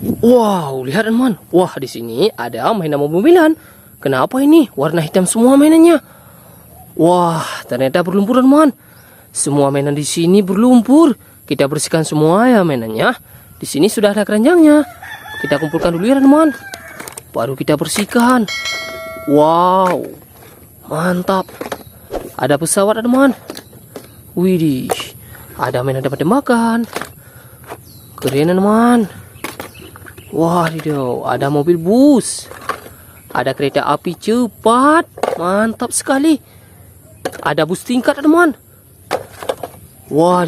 Wow, lihat teman. Wah, di sini ada mainan mobil-mobilan. Kenapa ini? Warna hitam semua mainannya. Wah, ternyata berlumpur teman. Semua mainan di sini berlumpur. Kita bersihkan semua ya mainannya. Di sini sudah ada keranjangnya. Kita kumpulkan dulu ya teman. Baru kita bersihkan. Wow, mantap. Ada pesawat teman. Widih, ada mainan tembak-tembakan. Keren teman. Wah, ada mobil bus. Ada kereta api cepat. Mantap sekali. Ada bus tingkat teman. Wah,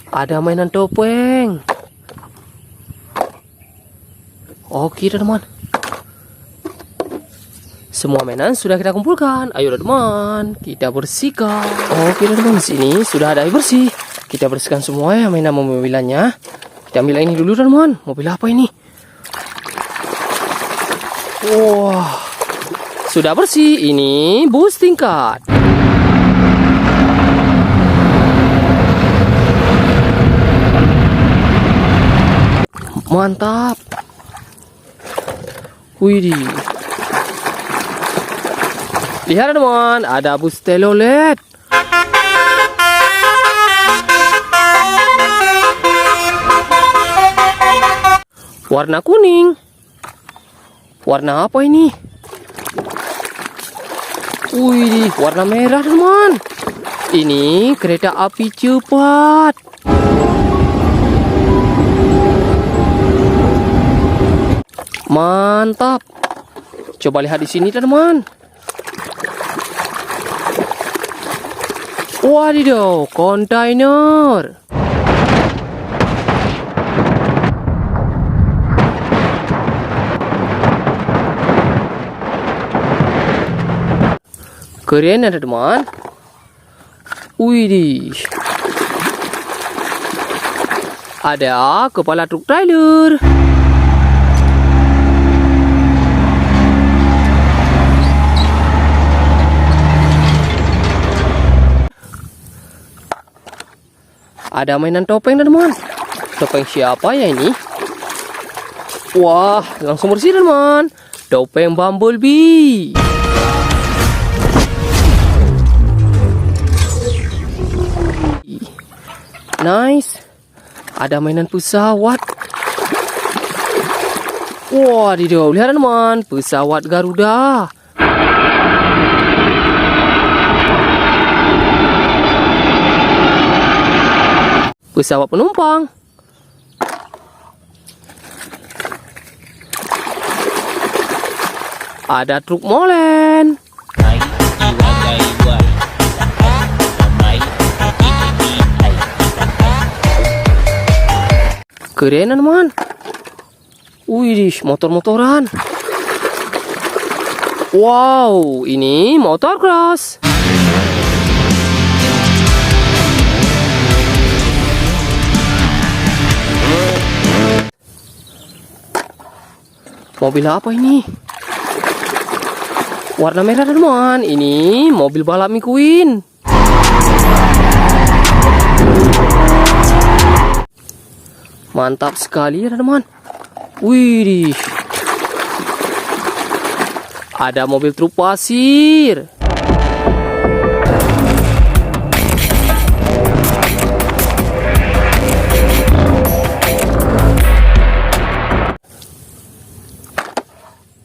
ada mainan topeng. Oke teman. Semua mainan sudah kita kumpulkan. Ayo teman, kita bersihkan. Oke teman, sini sudah ada air bersih. Kita bersihkan semua ya mainan mobilannya. Kita ambil ini dulu teman. Mobil apa ini? Wah, sudah bersih. Ini bus tingkat. Mantap. Widih. Lihat teman, ada bus telolet. Warna kuning. Warna apa ini? Wih, warna merah teman. Ini kereta api cepat. Mantap. Coba lihat di sini teman. Wadidaw, kontainer. Keren ada teman. Widih. Ada kepala truk trailer. Ada mainan topeng teman. Topeng siapa ya ini? Wah, langsung bersih teman. Topeng Bumblebee. Nice. Ada mainan pesawat. Wah, lihat teman, pesawat Garuda. Pesawat penumpang. Ada truk molen. Keren teman. Wih, motor-motoran. Wow, ini motor cross. Mobil apa ini? Warna merah teman. Ini mobil balap McQueen. Mantap sekali ya teman. Wih, ada mobil truk pasir.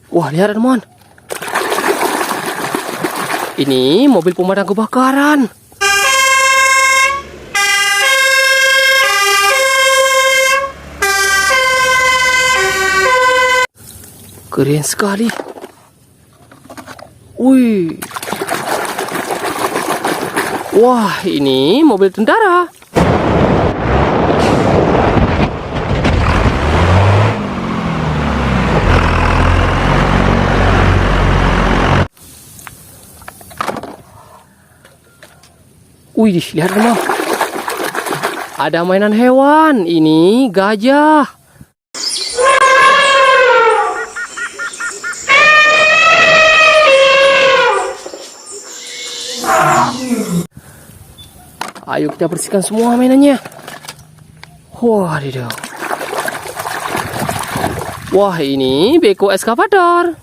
Wah, lihat teman. Ini mobil pemadam kebakaran. Keren sekali. Wih. Wah, ini mobil tentara. Wih, lihat teman. Ada mainan hewan. Ini gajah. Ayo kita bersihkan semua mainannya. Wah, Wah, ini beko eskavator.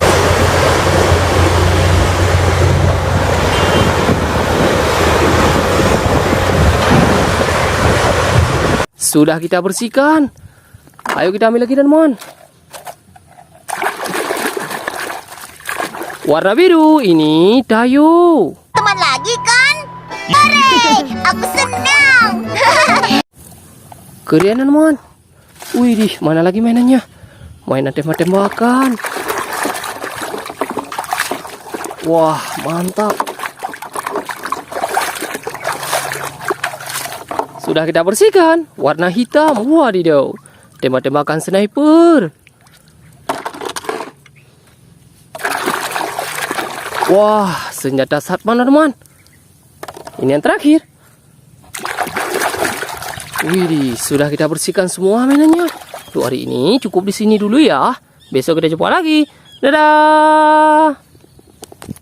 Sudah kita bersihkan. Ayo kita ambil lagi teman-teman. Warna biru ini Dayu. Teman lagi kan? Hore, aku senang. Keren teman. Wih, mana lagi mainannya? Mainan tembak-tembakan. Wah, mantap. Sudah kita bersihkan. Warna hitam. Wadidaw. Tembak-tembakan sniper. Wah, senjata Satman teman. Ini yang terakhir. Wih, sudah kita bersihkan semua mainannya. Untuk hari ini cukup di sini dulu ya. Besok kita jumpa lagi. Dadah.